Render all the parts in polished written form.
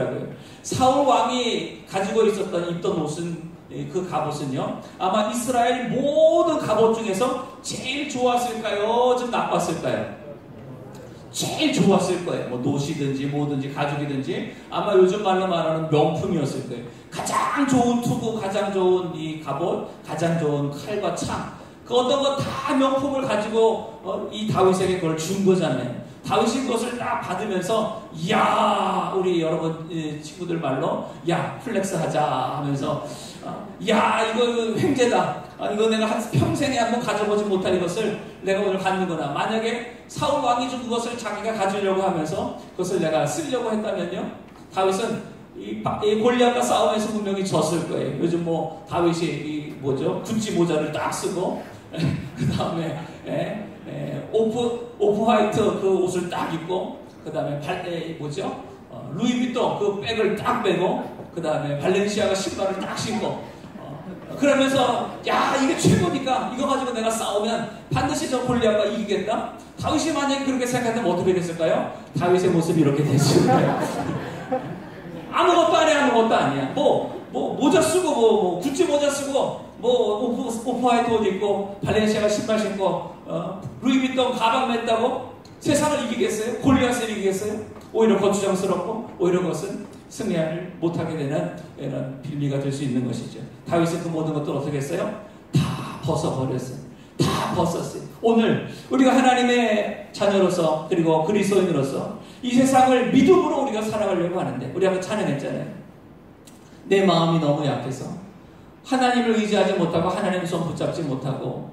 갑옷이라고요. 사울 왕이 가지고 있었던 입던 옷은 그 갑옷은요 아마 이스라엘 모든 갑옷 중에서 제일 좋았을까요? 좀 나빴을까요? 제일 좋았을 거예요. 뭐 노시든지 뭐든지 가죽이든지 아마 요즘 말로 말하는 명품이었을 거예요. 가장 좋은 투구, 가장 좋은 이 갑옷, 가장 좋은 칼과 창, 그 어떤 거 다 명품을 가지고 이 다윗에게 그걸 준 거잖아요. 다윗이 그것을 딱 받으면서 야 우리 여러분 친구들 말로 야 플렉스 하자 하면서 야 이거 횡재다. 이거 내가 평생에 한번 가져보지 못할 이것을 내가 오늘 갖는구나. 만약에 사울 왕이 준 그것을 자기가 가지려고 하면서 그것을 내가 쓰려고 했다면요 다윗은 이 골리앗과 싸움에서 분명히 졌을 거예요. 요즘 뭐 다윗이 구찌 모자를 딱 쓰고 그 다음에 오프 화이트 그 옷을 딱 입고 그 다음에 루이비통 그 백을 딱 빼고 그 다음에 발렌시아가 신발을 딱 신고 그러면서 야 이게 최고니까 이거 가지고 내가 싸우면 반드시 저 골리앗과 이기겠다. 다윗이 만약에 그렇게 생각했다면 어떻게 됐을까요? 다윗의 모습이 이렇게 됐을 거예요. 아무것도 아니야. 뭐 모자 쓰고 뭐 구찌 모자 쓰고 뭐 오프화이트 옷 입고 발렌시아가 신발 신고 루이비통 가방 맸다고 세상을 이기겠어요? 골리앗을 이기겠어요? 오히려 거추장스럽고 오히려 그것은 승리를 못하게 되는 이런 빌미가 될 수 있는 것이죠. 다윗은 그 모든 것들 어떻게 했어요? 다 벗어버렸어요. 다 벗었어요. 오늘 우리가 하나님의 자녀로서 그리고 그리스도인으로서 이 세상을 믿음으로 우리가 살아가려고 하는데 우리 한번 찬양했잖아요. 내 마음이 너무 약해서 하나님을 의지하지 못하고 하나님의 손 붙잡지 못하고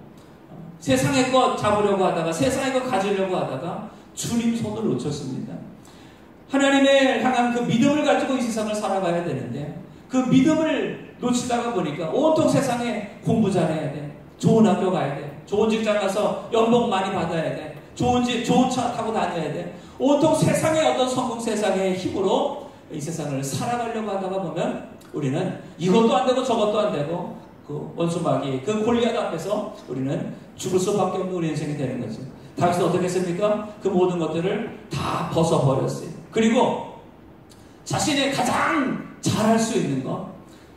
세상의 것 잡으려고 하다가 세상의 것 가지려고 하다가 주님 손을 놓쳤습니다. 하나님을 향한 그 믿음을 가지고 이 세상을 살아가야 되는데 그 믿음을 놓치다가 보니까 온통 세상에 공부 잘해야 돼. 좋은 학교 가야 돼. 좋은 직장 가서 연봉 많이 받아야 돼. 좋은 집, 좋은 차 타고 다녀야 돼. 온통 세상의 어떤 성공 세상의 힘으로 이 세상을 살아가려고 하다가 보면 우리는 이것도 안 되고 저것도 안 되고 그 원수마귀, 그 골리앗 앞에서 우리는 죽을 수밖에 없는 우리 인생이 되는 거죠. 다윗은 어떻게 했습니까? 그 모든 것들을 다 벗어버렸어요. 그리고 자신의 가장 잘할 수 있는 것,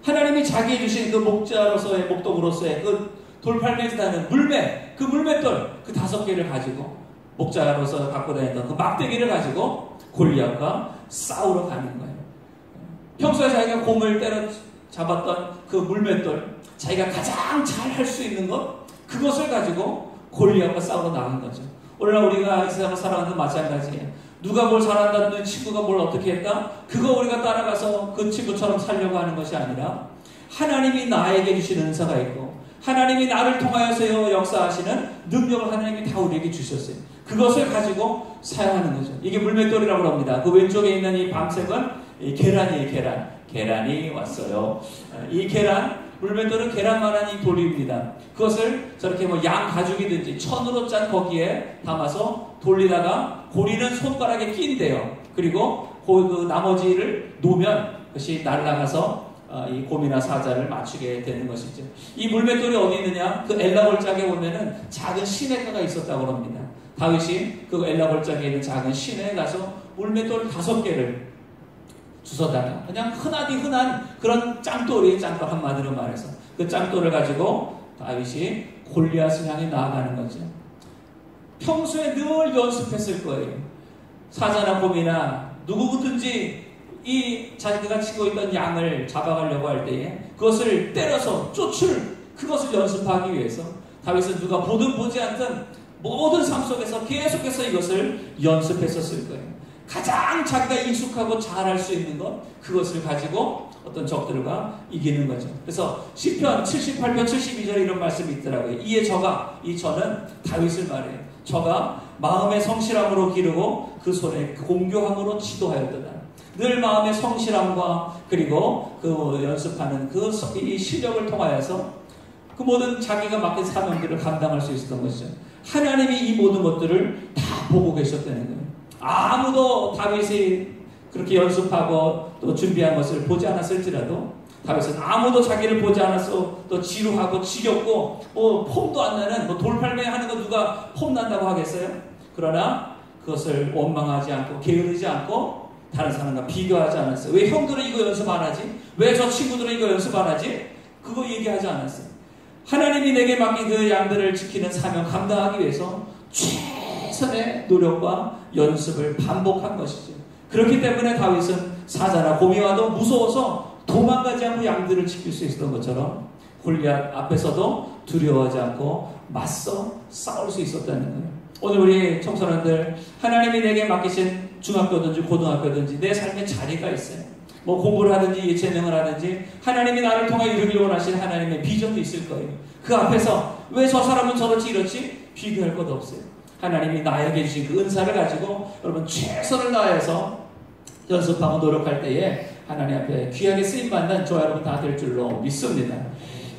하나님이 자기에 주신 그 목자로서의 목동으로서의 그 돌팔매지다는 물매, 그 물맷돌 그 5개를 가지고 목자로서 갖고 다녔던 그 막대기를 가지고 골리앗과 싸우러 가는 거예요. 평소에 자기가 곰을 때려 잡았던 그 물맷돌, 자기가 가장 잘 할 수 있는 것, 그것을 가지고 골리앗과 싸우러 나간 거죠. 오늘날 우리가 이 세상을 살아가는 건 마찬가지예요. 누가 뭘 잘한다는 친구가 뭘 어떻게 했다? 그거 우리가 따라가서 그 친구처럼 살려고 하는 것이 아니라 하나님이 나에게 주시는 은사가 있고 하나님이 나를 통하여서 역사하시는 능력을 하나님이 다 우리에게 주셨어요. 그것을 가지고 사용하는 거죠. 이게 물맷돌이라고 합니다. 그 왼쪽에 있는 이 밤색은 이 계란이에요. 계란이 왔어요. 이 계란, 물맷돌은 계란만한 이 돌입니다. 그것을 저렇게 뭐 양 가죽이든지 천으로 짠 거기에 담아서 돌리다가 고리는 손가락에 낀대요. 그리고 그 나머지를 놓으면 그것이 날아가서 이 곰이나 사자를 맞추게 되는 것이죠. 이 물맷돌이 어디 있느냐? 그 엘라 골짜기에 보면은 작은 시내가가 있었다고 합니다. 다윗이 그 엘라 골짜기에 있는 작은 시내에 가서 물맷돌 5개를 주워다가 그냥 흔한 그런 짱돌 한마디로 말해서 그 짱돌을 가지고 다윗이 골리앗을 향해 나아가는 거죠. 평소에 늘 연습했을 거예요. 사자나 곰이나 누구든지 이 자기가 치고 있던 양을 잡아가려고 할 때에 그것을 때려서 그것을 연습하기 위해서 다윗은 누가 보든 보지 않든 모든 삶 속에서 계속해서 이것을 연습했었을 거예요. 가장 자기가 익숙하고 잘할 수 있는 것, 그것을 가지고 어떤 적들과 이기는 거죠. 그래서 시편 78편 72절에 이런 말씀이 있더라고요. 이에 저는 다윗을 말해요. 저가 마음의 성실함으로 기르고 그 손에 공교함으로 지도하였도다. 늘 마음의 성실함과 그리고 그 연습하는 이 실력을 통하여서 그 모든 자기가 맡긴 사명들을 감당할 수 있었던 것이죠. 하나님이 이 모든 것들을 다 보고 계셨다는 거예요. 아무도 다윗이 그렇게 연습하고 또 준비한 것을 보지 않았을지라도 다윗은 아무도 자기를 보지 않았어 또 지루하고 지겹고 폼도 안 나는 돌팔매 하는 거 누가 폼 난다고 하겠어요? 그러나 그것을 원망하지 않고 게으르지 않고 다른 사람과 비교하지 않았어요. 왜 형들은 이거 연습 안 하지? 왜 저 친구들은 이거 연습 안 하지? 그거 얘기하지 않았어요. 하나님이 내게 맡긴 그 양들을 지키는 사명 감당하기 위해서 최선의 노력과 연습을 반복한 것이죠. 그렇기 때문에 다윗은 사자나 곰이와도 무서워서 도망가지 않고 양들을 지킬 수 있었던 것처럼 골리앗 앞에서도 두려워하지 않고 맞서 싸울 수 있었다는 거예요. 오늘 우리 청소년들, 하나님이 내게 맡기신 중학교든지 고등학교든지 내 삶에 자리가 있어요. 뭐 공부를 하든지 예체능을 하든지 하나님이 나를 통해 이루길 원하신 하나님의 비전도 있을 거예요. 그 앞에서 왜 저 사람은 저렇지 이렇지 비교할 것 없어요. 하나님이 나에게 주신 그 은사를 가지고 여러분 최선을 다해서 연습하고 노력할 때에 하나님 앞에 귀하게 쓰임받는 저와 여러분 다 될 줄로 믿습니다.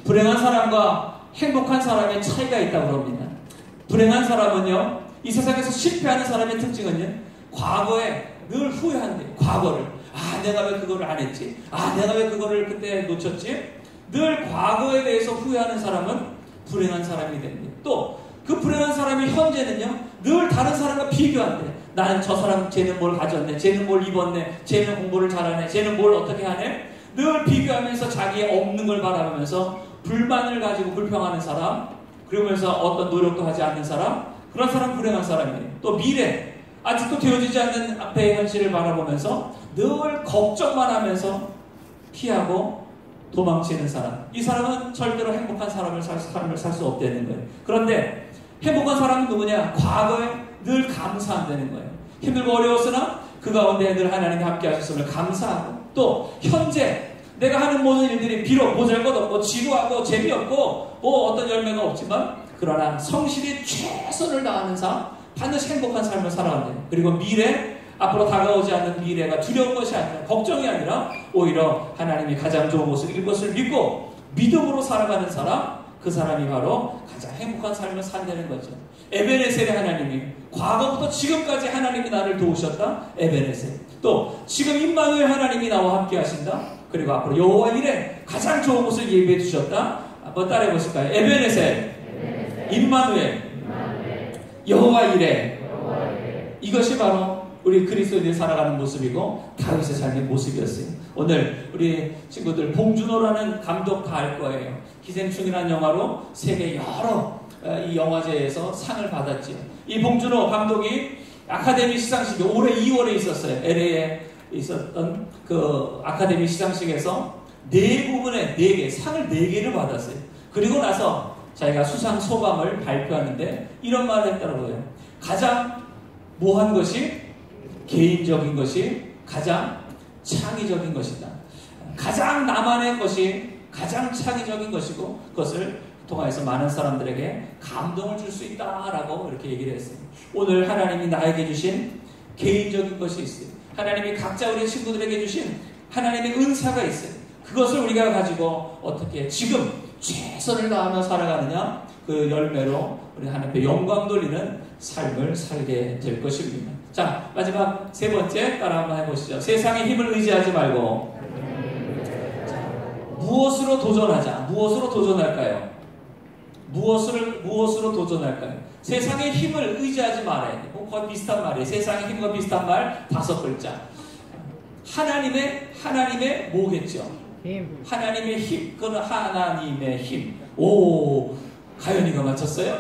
불행한 사람과 행복한 사람의 차이가 있다고 합니다. 불행한 사람은요, 이 세상에서 실패하는 사람의 특징은요, 과거에 늘 후회한대요. 과거를. 내가 왜 그거를 안 했지? 내가 왜 그거를 그때 놓쳤지? 늘 과거에 대해서 후회하는 사람은 불행한 사람이 됩니다. 또 그 불행한 사람의 현재는요, 늘 다른 사람과 비교한대. 나는 저 사람, 쟤는 뭘 가졌네, 쟤는 뭘 입었네, 쟤는 공부를 잘하네, 쟤는 뭘 어떻게 하네. 늘 비교하면서 자기의 없는 걸 바라보면서 불만을 가지고 불평하는 사람, 그러면서 어떤 노력도 하지 않는 사람, 그런 사람 불행한 사람이에요. 또 미래, 아직도 되어지지 않는 앞의 현실을 바라보면서 늘 걱정만 하면서 피하고 도망치는 사람, 이 사람은 절대로 행복한 삶을 살 수 없다는 거예요. 그런데 행복한 사람은 누구냐? 과거에 늘 감사한다는 거예요. 힘들고 어려웠으나 그 가운데 늘 하나님이 함께 하셨음을 감사하고, 또 현재 내가 하는 모든 일들이 비록 보잘것없고 지루하고 재미없고 뭐 어떤 열매가 없지만 그러나 성실히 최선을 다하는 삶, 반드시 행복한 삶을 살아간대요. 그리고 미래, 앞으로 다가오지 않는 미래가 두려운 것이 아니라, 걱정이 아니라 오히려 하나님이 가장 좋은 것을 믿고 믿음으로 살아가는 사람, 그 사람이 바로 가장 행복한 삶을 산다는 거죠. 에베네셀의 하나님이 과거부터 지금까지 하나님이 나를 도우셨다. 에베네셀. 또 지금 임마누엘 하나님이 나와 함께 하신다. 그리고 앞으로 여호와 이레 가장 좋은 곳을 예비해 주셨다. 한번 따라해 보실까요? 에베네셀, 임마누엘, 여호와 이레. 이것이 바로 우리 그리스도인들이 살아가는 모습이고 다윗의 삶의 모습이었어요. 오늘 우리 친구들 봉준호라는 감독 다 알 거예요. 기생충이라는 영화로 세계 여러 이 영화제에서 상을 받았죠. 이 봉준호 감독이 아카데미 시상식이 올해 2월에 있었어요. LA에 있었던 그 아카데미 시상식에서 네 부분에 4개, 상을 4개를 받았어요. 그리고 나서 자기가 수상 소감을 발표하는데 이런 말을 했더라고요. 가장 모한 것이 개인적인 것이 가장 창의적인 것이다. 가장 나만의 것이 가장 창의적인 것이고 그것을 통해서 많은 사람들에게 감동을 줄 수 있다라고 이렇게 얘기를 했어요. 오늘 하나님이 나에게 주신 개인적인 것이 있어요. 하나님이 각자 우리 친구들에게 주신 하나님의 은사가 있어요. 그것을 우리가 가지고 어떻게 지금 최선을 다하며 살아가느냐, 그 열매로 우리 하나님 앞에 영광 돌리는 삶을 살게 될 것입니다. 자, 마지막 3번째 따라 한번 해보시죠. 세상의 힘을 의지하지 말고 무엇으로 도전하자. 무엇으로 도전할까요? 무엇으로 도전할까요? 세상의 힘을 의지하지 말아야 돼. 그거 비슷한 말이에요. 세상의 힘과 비슷한 말 5글자. 하나님의 뭐겠죠? 하나님의 힘. 그건 하나님의 힘. 오, 가연이가 맞췄어요?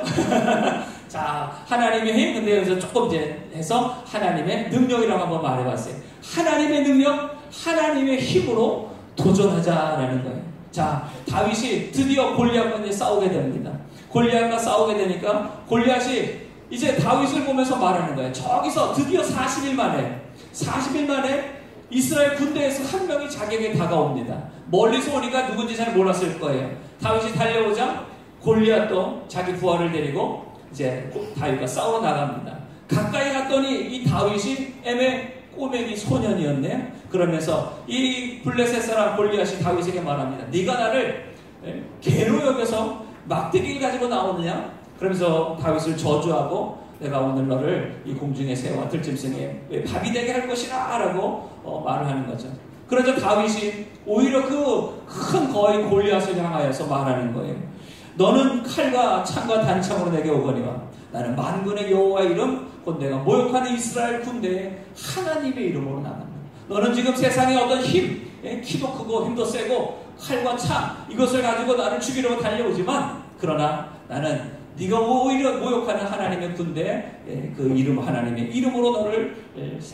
자, 하나님의 힘. 근데 여기서 조금 이제 해서 하나님의 능력이라고 한번 말해봤어요. 하나님의 능력, 하나님의 힘으로 도전하자라는 거예요. 자, 다윗이 드디어 골리앗과 이제 싸우게 됩니다. 골리앗과 싸우게 되니까 골리앗이 이제 다윗을 보면서 말하는 거예요. 저기서 드디어 40일 만에 이스라엘 군대에서 한 명이 자기에게 다가옵니다. 멀리서 오니까 누군지 잘 몰랐을 거예요. 다윗이 달려오자 골리앗도 자기 부하를 데리고 이제 다윗과 싸우러 나갑니다. 가까이 갔더니 이 다윗이 꼬맹이 소년이었네요. 그러면서 이 블레셋 사람 골리앗이 다윗에게 말합니다. 네가 나를 개로 여겨서 막대기를 가지고 나오느냐? 그러면서 다윗을 저주하고 내가 오늘 너를 이 공중의 새와 들짐승에 밥이 되게 할 것이라 라고 말을 하는 거죠. 그러자 다윗이 오히려 그 큰 거인 골리앗을 향하여서 말하는 거예요. 너는 칼과 창과 단창으로 내게 오거니와 나는 만군의 여호와의 이름 곧 내가 모욕하는 이스라엘 군대의 하나님의 이름으로 나간다. 너는 지금 세상의 어떤 힘, 키도 크고 힘도 세고 칼과 창 이것을 가지고 나를 죽이려고 달려오지만 그러나 나는 네가 오히려 모욕하는 하나님의 군대 그 이름 하나님의 이름으로 너를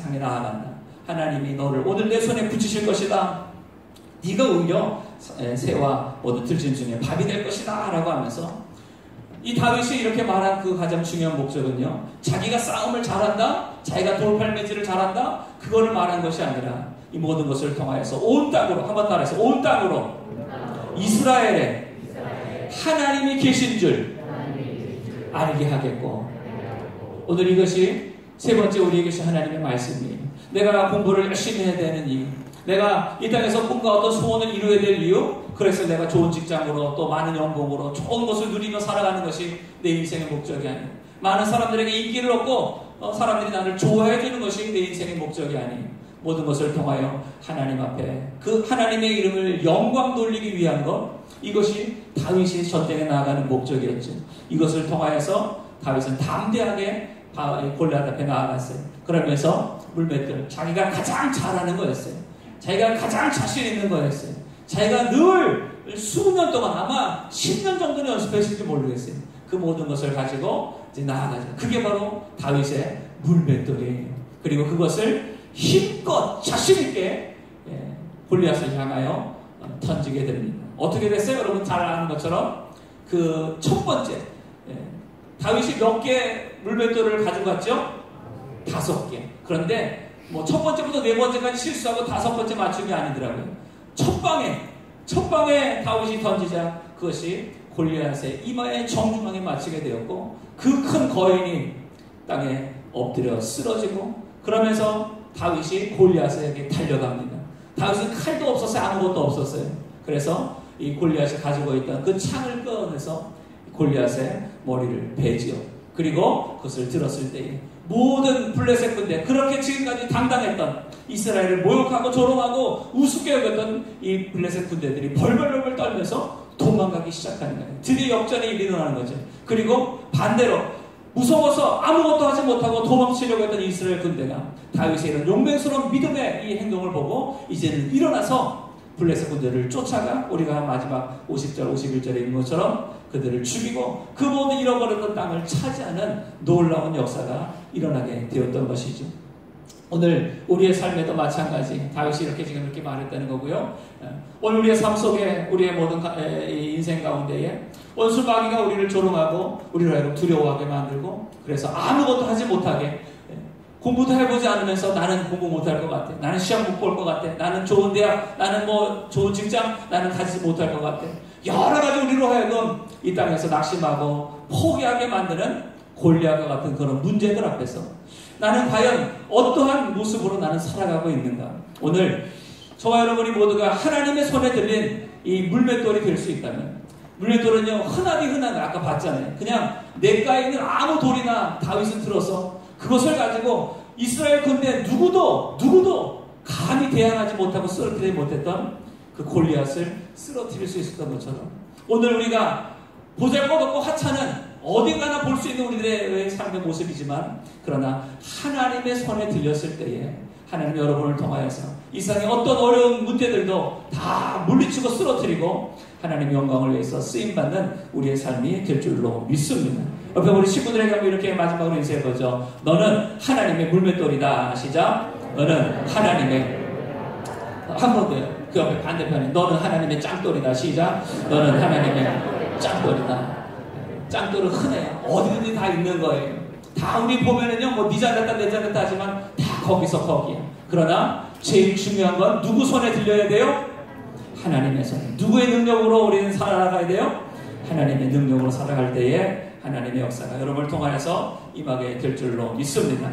향해 나아간다. 하나님이 너를 오늘 내 손에 붙이실 것이다. 네가 오히려 새와 모든 들짐 중에 밥이 될 것이다 라고 하면서 이 다윗이 이렇게 말한 그 가장 중요한 목적은요, 자기가 싸움을 잘한다, 자기가 돌팔매질을 잘한다, 그거를 말한 것이 아니라 이 모든 것을 통하여서 온 땅으로, 한번 따라해서 온 땅으로 이스라엘에 하나님이 계신 줄 알게 하겠고, 오늘 이것이 세 번째 우리에게 주신 하나님의 말씀이에요. 내가 공부를 열심히 해야 되는 이유, 내가 이 땅에서 꿈과 어떤 소원을 이루어야 될 이유, 그래서 내가 좋은 직장으로 또 많은 연봉으로 좋은 것을 누리며 살아가는 것이 내 인생의 목적이 아니에요. 많은 사람들에게 인기를 얻고 사람들이 나를 좋아해 주는 것이 내 인생의 목적이 아니에요. 모든 것을 통하여 하나님 앞에 그 하나님의 이름을 영광 돌리기 위한 것, 이것이 다윗이 전쟁에 나아가는 목적이었죠. 이것을 통하여서 다윗은 담대하게 골리앗 앞에 나아갔어요. 그러면서 물맷들, 자기가 가장 잘하는 거였어요. 자기가 가장 자신 있는 거였어요. 자기가 늘 수년 동안, 아마 10년 정도는 연습했을지 모르겠어요. 그 모든 것을 가지고 이제 나아가죠. 그게 바로 다윗의 물맷돌이에요. 그리고 그것을 힘껏 자신있게 골리앗을 향하여 던지게 됩니다. 어떻게 됐어요? 여러분 잘 아는 것처럼 그 첫 번째, 다윗이 몇 개 물맷돌을 가져갔죠? 5개. 그런데 뭐 첫 번째부터 네 번째까지 실수하고 5번째 맞춘 게 아니더라고요. 첫 방에 다윗이 던지자 그것이 골리앗의 이마에 정중하게 맞추게 되었고, 그 큰 거인이 땅에 엎드려 쓰러지고, 그러면서 다윗이 골리앗에게 달려갑니다. 다윗은 칼도 없었어요. 아무것도 없었어요. 그래서 이 골리앗이 가지고 있던 그 창을 꺼내서 골리앗의 머리를 베지요. 그리고 그것을 들었을 때에 모든 블레셋 군대, 그렇게 지금까지 당당했던, 이스라엘을 모욕하고 조롱하고 우습게 여겼던 이 블레셋 군대들이 벌벌벌 떨면서 도망가기 시작하는 거예요. 드디어 역전의 일이 일어나는 거죠. 그리고 반대로 무서워서 아무것도 하지 못하고 도망치려고 했던 이스라엘 군대가 다윗의 이런 용맹스러운 믿음의 이 행동을 보고 이제는 일어나서 블레셋 군대를 쫓아가, 우리가 마지막 50절, 51절에 있는 것처럼 그들을 죽이고 그 모든 잃어버렸던 땅을 차지하는 놀라운 역사가 일어나게 되었던 것이죠. 오늘 우리의 삶에도 마찬가지, 다윗이 이렇게 말했다는 거고요. 오늘 우리의 삶 속에, 우리의 모든 인생 가운데에 원수마귀가 우리를 조롱하고 우리를 하여금 두려워하게 만들고, 그래서 아무것도 하지 못하게, 공부도 해보지 않으면서 나는 공부 못할 것 같아, 나는 시험 못 볼 것 같아, 나는 좋은 대학, 나는 뭐 좋은 직장 나는 가지지 못할 것 같아, 여러 가지 우리로 하여금 이 땅에서 낙심하고 포기하게 만드는 골리앗과 같은 그런 문제들 앞에서 나는 과연 어떠한 모습으로 나는 살아가고 있는가? 오늘 저와 여러분이 모두가 하나님의 손에 들린 이 물맷돌이 될 수 있다면, 물맷돌은요 흔한 아까 봤잖아요. 그냥 냇가에 있는 아무 돌이나 다윗은 들어서 그것을 가지고 이스라엘 군대 누구도 감히 대항하지 못하고 쓰러뜨리지 못했던 그 골리앗을 쓰러뜨릴 수 있었던 것처럼, 오늘 우리가 보잘것없고 하찮은 어딘가나 볼 수 있는 우리들의 삶의 모습이지만, 그러나 하나님의 손에 들렸을 때에 하나님 여러분을 통하여서 이 세상의 어떤 어려운 문제들도 다 물리치고 쓰러뜨리고 하나님의 영광을 위해서 쓰임받는 우리의 삶이 될 줄로 믿습니다. 옆에 우리 친구들에게 한번 이렇게 마지막으로 인사해보죠. 너는 하나님의 물맷돌이다. 시작. 너는 하나님의, 한 번 더요. 그 옆에 반대편에 너는 하나님의 짱돌이다. 시작. 너는 하나님의 짱돌이다. 짱돌은 흔해요. 어디든지 다 있는 거예요. 다 우리 보면은요, 뭐 니 잘났다 내 잘났다 하지만 다 거기서 거기에. 그러나 제일 중요한 건 누구 손에 들려야 돼요? 하나님의 손에. 누구의 능력으로 우리는 살아가야 돼요? 하나님의 능력으로 살아갈 때에 하나님의 역사가 여러분을 통하여서 임하게 될 줄로 믿습니다.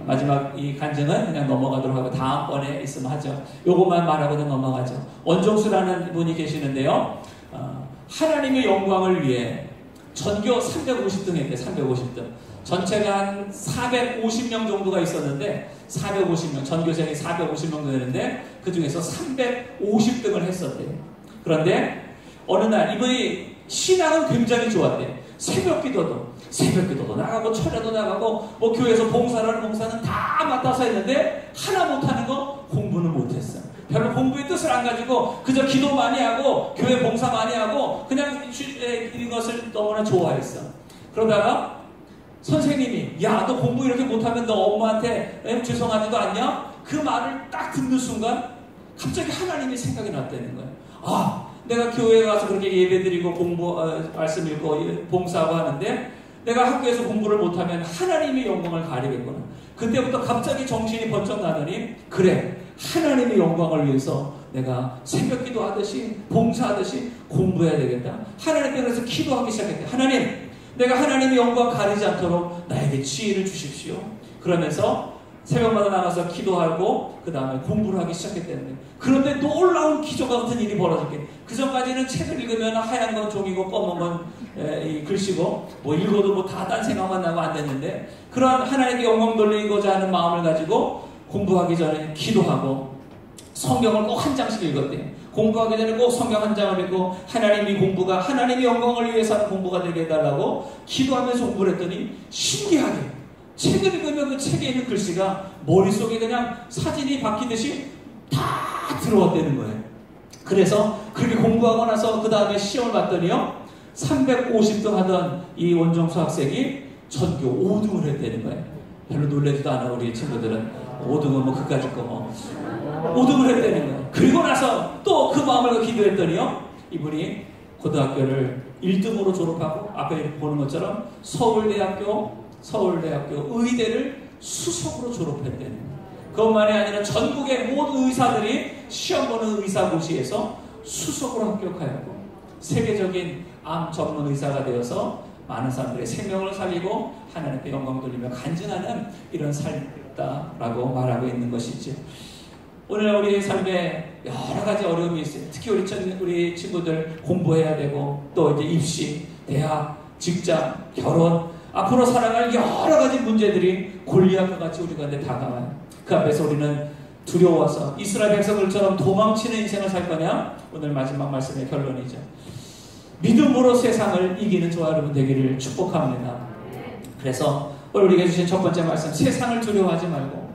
마지막 이 간증은 그냥 넘어가도록 하고 다음번에 있으면 하죠. 요것만 말하고 넘어가죠. 원종수라는 분이 계시는데요, 하나님의 영광을 위해 전교 350등 했대요. 350등. 전체가 한 450명 정도가 있었는데 450명, 전교생이 450명 정도 되는데 그 중에서 350등을 했었대요. 그런데 어느 날 이분이 신앙은 굉장히 좋았대요. 새벽 기도도 나가고 철야도 나가고 뭐 교회에서 봉사는 다 맡아서 했는데 하나 못하는 거 공부는 못했어. 별로 공부의 뜻을 안 가지고 그저 기도 많이 하고 교회 봉사 많이 하고 그냥 이것을 너무나 좋아했어. 그러다가 선생님이 야, 너 공부 이렇게 못하면 너 엄마한테 죄송하지도 않냐? 그 말을 딱 듣는 순간 갑자기 하나님이 생각이 났다는 거예요. 아, 내가 교회에 가서 그렇게 예배드리고 말씀 읽고 봉사하고 하는데 내가 학교에서 공부를 못하면 하나님의 영광을 가리겠구나. 그때부터 갑자기 정신이 번쩍 나더니 그래, 하나님의 영광을 위해서 내가 새벽기도 하듯이 봉사하듯이 공부해야 되겠다. 하나님께 그래서 기도하기 시작했대. 하나님, 내가 하나님의 영광 가리지 않도록 나에게 지혜를 주십시오. 그러면서 새벽마다 나가서 기도하고 그 다음에 공부를 하기 시작했다는 거예요. 그런데 놀라운 기적 같은 일이 벌어졌게. 그 전까지는 책을 읽으면 하얀 건 종이고 검은 건 글씨고 뭐 읽어도 뭐 다 딴 생각만 나고 안 됐는데 그런 하나님께 영광 돌리고자 하는 마음을 가지고 공부하기 전에 기도하고 성경을 꼭 한 장씩 읽었대요. 공부하기 전에 꼭 성경 한 장을 읽고 하나님이 공부가 하나님의 영광을 위해서 하는 공부가 되게 해달라고 기도하면서 공부를 했더니 신기하게 책을 읽으면 그 책에 있는 글씨가 머릿속에 그냥 사진이 박히듯이 다 들어왔다는 거예요. 그래서 그렇게 공부하고 나서 그 다음에 시험을 봤더니요 350등 하던 이 원정수 학생이 전교 5등을 했다는 거예요. 별로 놀라지도 않아. 우리 친구들은 5등은 뭐 그까짓 거 뭐 5등을 했다는 거예요. 그리고 나서 또 그 마음을 기도했더니요 이분이 고등학교를 1등으로 졸업하고 앞에 보는 것처럼 서울대학교 의대를 수석으로 졸업했다는 거예요. 그것만이 아니라 전국의 모든 의사들이 시험 보는 의사고시에서 수석으로 합격하였고 세계적인 암 전문 의사가 되어서 많은 사람들의 생명을 살리고 하나님께 영광 돌리며 간증하는 이런 삶이다라고 말하고 있는 것이죠. 오늘 우리의 삶에 여러 가지 어려움이 있어요. 특히 우리 친구들 공부해야 되고 또 이제 입시, 대학, 직장, 결혼 앞으로 살아갈 여러 가지 문제들이 골리앗과 같이 우리 가운데 다가와요. 그 앞에서 우리는 두려워서 이스라엘 백성들처럼 도망치는 인생을 살 거냐? 오늘 마지막 말씀의 결론이죠. 믿음으로 세상을 이기는 저와 여러분 되기를 축복합니다. 그래서 오늘 우리에게 주신 첫 번째 말씀, 세상을 두려워하지 말고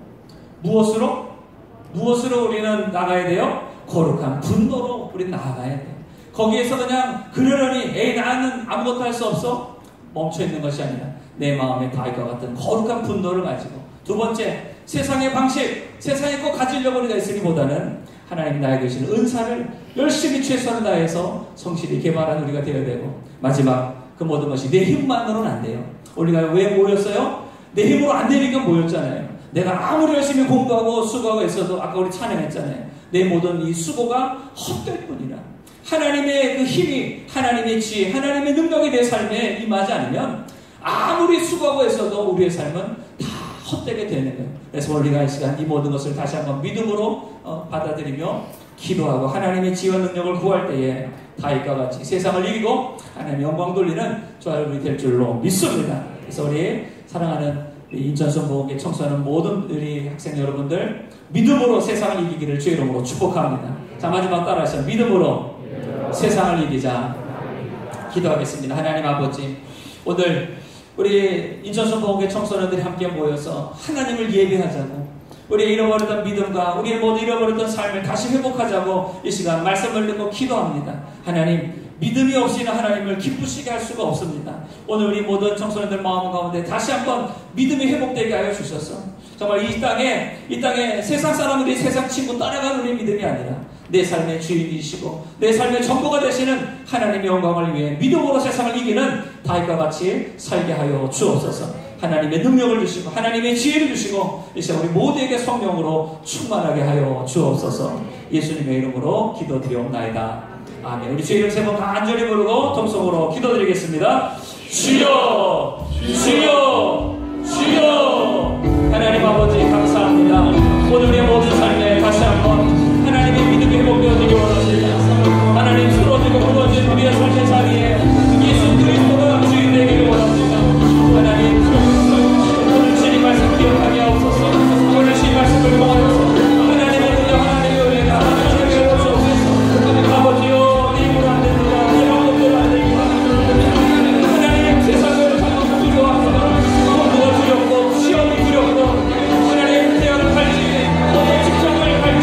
무엇으로 우리는 나가야 돼요? 거룩한 분노로 우리는 나아가야 돼요. 거기에서 그냥 그러려니 나는 아무것도 할 수 없어 멈춰있는 것이 아니라 내 마음에 다윗과 같은 거룩한 분노를 가지고 두 번째, 세상의 방식, 세상에 꼭 가지려고 우리가 있으기보다는 하나님이 나에게 주신 은사를 열심히 최선을 다해서 성실히 개발한 우리가 되어야 되고 마지막, 그 모든 것이 내 힘만으로는 안 돼요. 우리가 왜 모였어요? 내 힘으로 안 되니까 모였잖아요. 내가 아무리 열심히 공부하고 수고하고 있어도 아까 우리 찬양했잖아요. 내 모든 이 수고가 헛될 뿐이라. 하나님의 그 힘이, 하나님의 지혜, 하나님의 능력이 내 삶에 임하지 않으면 아무리 수고하고 있어도 우리의 삶은 다 헛되게 되는 거예요. 그래서 우리가 이 시간 이 모든 것을 다시 한번 믿음으로 받아들이며 기도하고 하나님의 지혜와 능력을 구할 때에 다윗과 같이 세상을 이기고 하나님의 영광 돌리는 저와 여러분이 될 줄로 믿습니다. 그래서 우리 사랑하는 인천성보험계 청소하는 모든 우리 학생 여러분들 믿음으로 세상을 이기기를 주의 이름으로 축복합니다. 자, 마지막 따라하시죠. 믿음으로 세상을 이기자. 기도하겠습니다. 하나님 아버지, 오늘 우리 인천성보험계 청소년들이 함께 모여서 하나님을 예배하자고 우리의 잃어버렸던 믿음과 우리의 모두 잃어버렸던 삶을 다시 회복하자고 이 시간 말씀을 듣고 기도합니다. 하나님, 믿음이 없이는 하나님을 기쁘시게 할 수가 없습니다. 오늘 우리 모든 청소년들 마음 가운데 다시 한번 믿음이 회복되게 하여 주셔서 정말 이 땅에 세상 사람들이 세상 친구 따라가는 우리 믿음이 아니라 내 삶의 주인이시고 내 삶의 전부가 되시는 하나님의 영광을 위해 믿음으로 세상을 이기는 다윗과 같이 살게 하여 주옵소서. 하나님의 능력을 주시고 하나님의 지혜를 주시고 이제 우리 모두에게 성령으로 충만하게 하여 주옵소서. 예수님의 이름으로 기도드리옵나이다. 아멘. 우리 주의 이름 세 번 간절히 부르고 통성으로 기도드리겠습니다. 주여, 주여, 주여. 하나님 아버지 감사합니다. 오늘 우리의 모든 삶에 다시 한번 하나님의 믿음이 회복되어지기 원합니다. 하나님 쓰러지고 무너진 우리의 삶의 자리에 예수 그리스도가 주인 되기를 원합니다. 하나님 오늘 주님 말씀 기억하게 하옵소서. 오늘 주님 말씀을 통하여서 하나님의 능력, 하나님의 은혜가 하나님의 주옵소서. 아버지요, 내 힘으로 안 됩니다. 내 방법대로 안 됩니다. 하나님 세상을 자꾸 두려워합니다. 공부가 두렵고 시험이 두렵고 하나님 대학을 갈지 어떤 직장을 갈지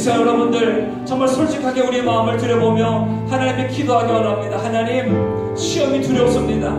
시간 여러분들 정말 솔직하게 우리의 마음을 들여보며 하나님께 기도하기 원합니다. 하나님, 시험이 두렵습니다.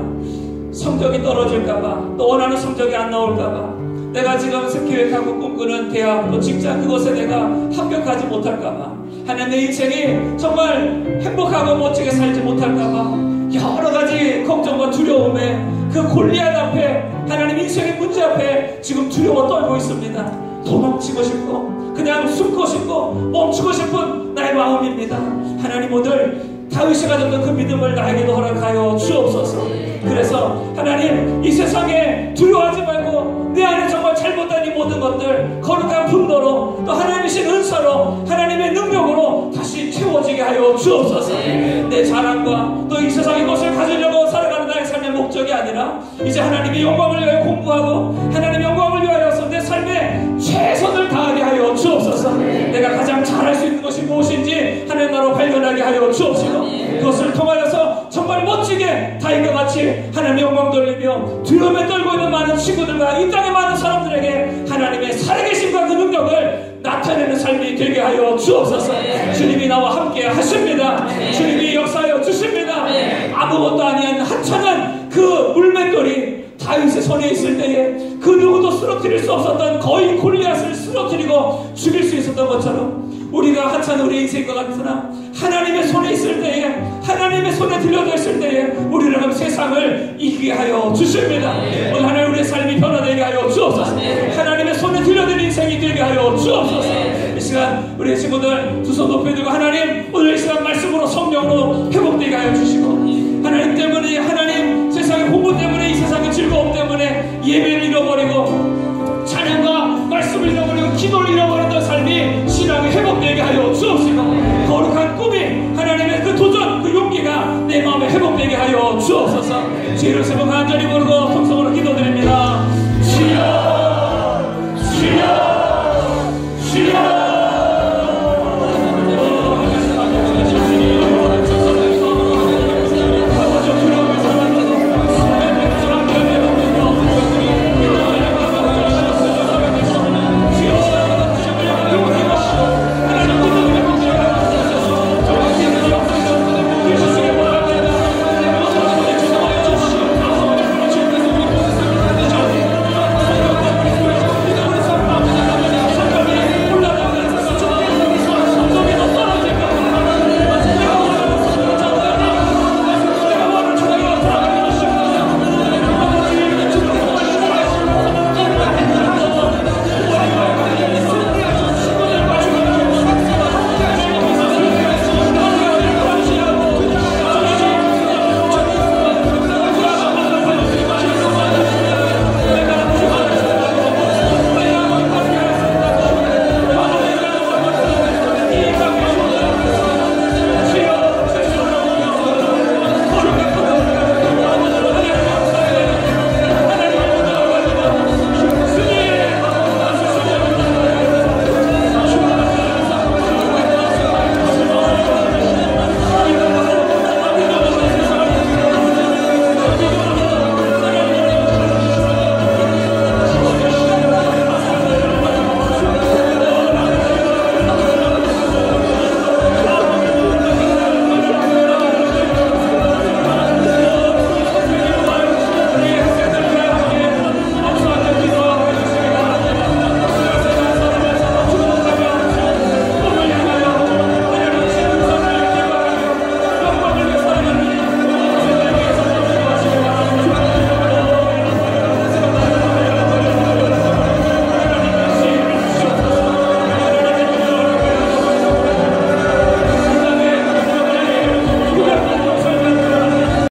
성적이 떨어질까봐, 또 원하는 성적이 안 나올까봐, 내가 지금 계획하고 꿈꾸는 대학 또 직장 그곳에 내가 합격하지 못할까봐, 하나님 내 인생이 정말 행복하고 멋지게 살지 못할까봐 여러 가지 걱정과 두려움에 그 골리앗 앞에, 하나님 인생의 문제 앞에 지금 두려워 떨고 있습니다. 도망치고 싶고 그냥 숨고 싶고 멈추고 싶은 나의 마음입니다. 하나님, 오늘 다윗이 가졌던 그 믿음을 나에게도 허락하여 주옵소서. 그래서 하나님, 이 세상에 두려워하지 말고 내 안에 정말 잘못된 이 모든 것들 거룩한 분노로 또 하나님이신 은사로 하나님의 능력으로 다시 채워지게 하여 주옵소서. 내 자랑과 또 이 세상의 것을 가지려고 살아가는 나의 삶의 목적이 아니라 이제 하나님의 영광을 위하여 공부하고 하나님의 영광을 위하여서 내 삶에 최선을 다하게 하여 주옵소서. 내가 가장 잘할 수 있는 것이 무엇인지 하나님 나로 발견하게 하여 주옵시고, 그것을 통하여서 정말 멋지게 다윗과 같이 하나님의 영광 돌리며 두려움에 떨고 있는 많은 친구들과 이 땅의 많은 사람들에게 하나님의 살아계심과 그 능력을 나타내는 삶이 되게 하여 주옵소서. 주님이 나와 함께 하십니다. 주님이 역사하여 주십니다. 아무것도 아니한 하찮은 그 물맷돌이 다윗의 손에 있을 때에 그 누구도 쓰러뜨릴 수 없었던 거인 골리앗을 쓰러뜨리고 죽일 수 있었던 것처럼 우리가 하찮은 우리의 인생과 같으나 하나님의 손에 있을 때에, 하나님의 손에 들려져 있을 때에 우리는 세상을 이기게 하여 주십니다. 오늘 하나님 우리의 삶이 변화되게 하여 주옵소서. 하나님의 손에 들려드린 인생이 되게 하여 주옵소서. 이 시간 우리의 친구들 두 손 높이 들고 하나님, 오늘 이 시간 말씀으로 성령으로 회복되게 하여 주시고, 하나님 때문에, 하나님 세상의 공부 때문에, 이 세상의 즐거움 때문에 예배를 잃어버리고 찬양과 말씀을 잃어버리고 기도를 잃어버렸던 삶이 신앙이 회복되게 하여 주옵시고, 거룩한 꿈이, 하나님의 그 도전, 그 용기가 내 마음에 회복되게 하여 주옵소서. 죄를 세번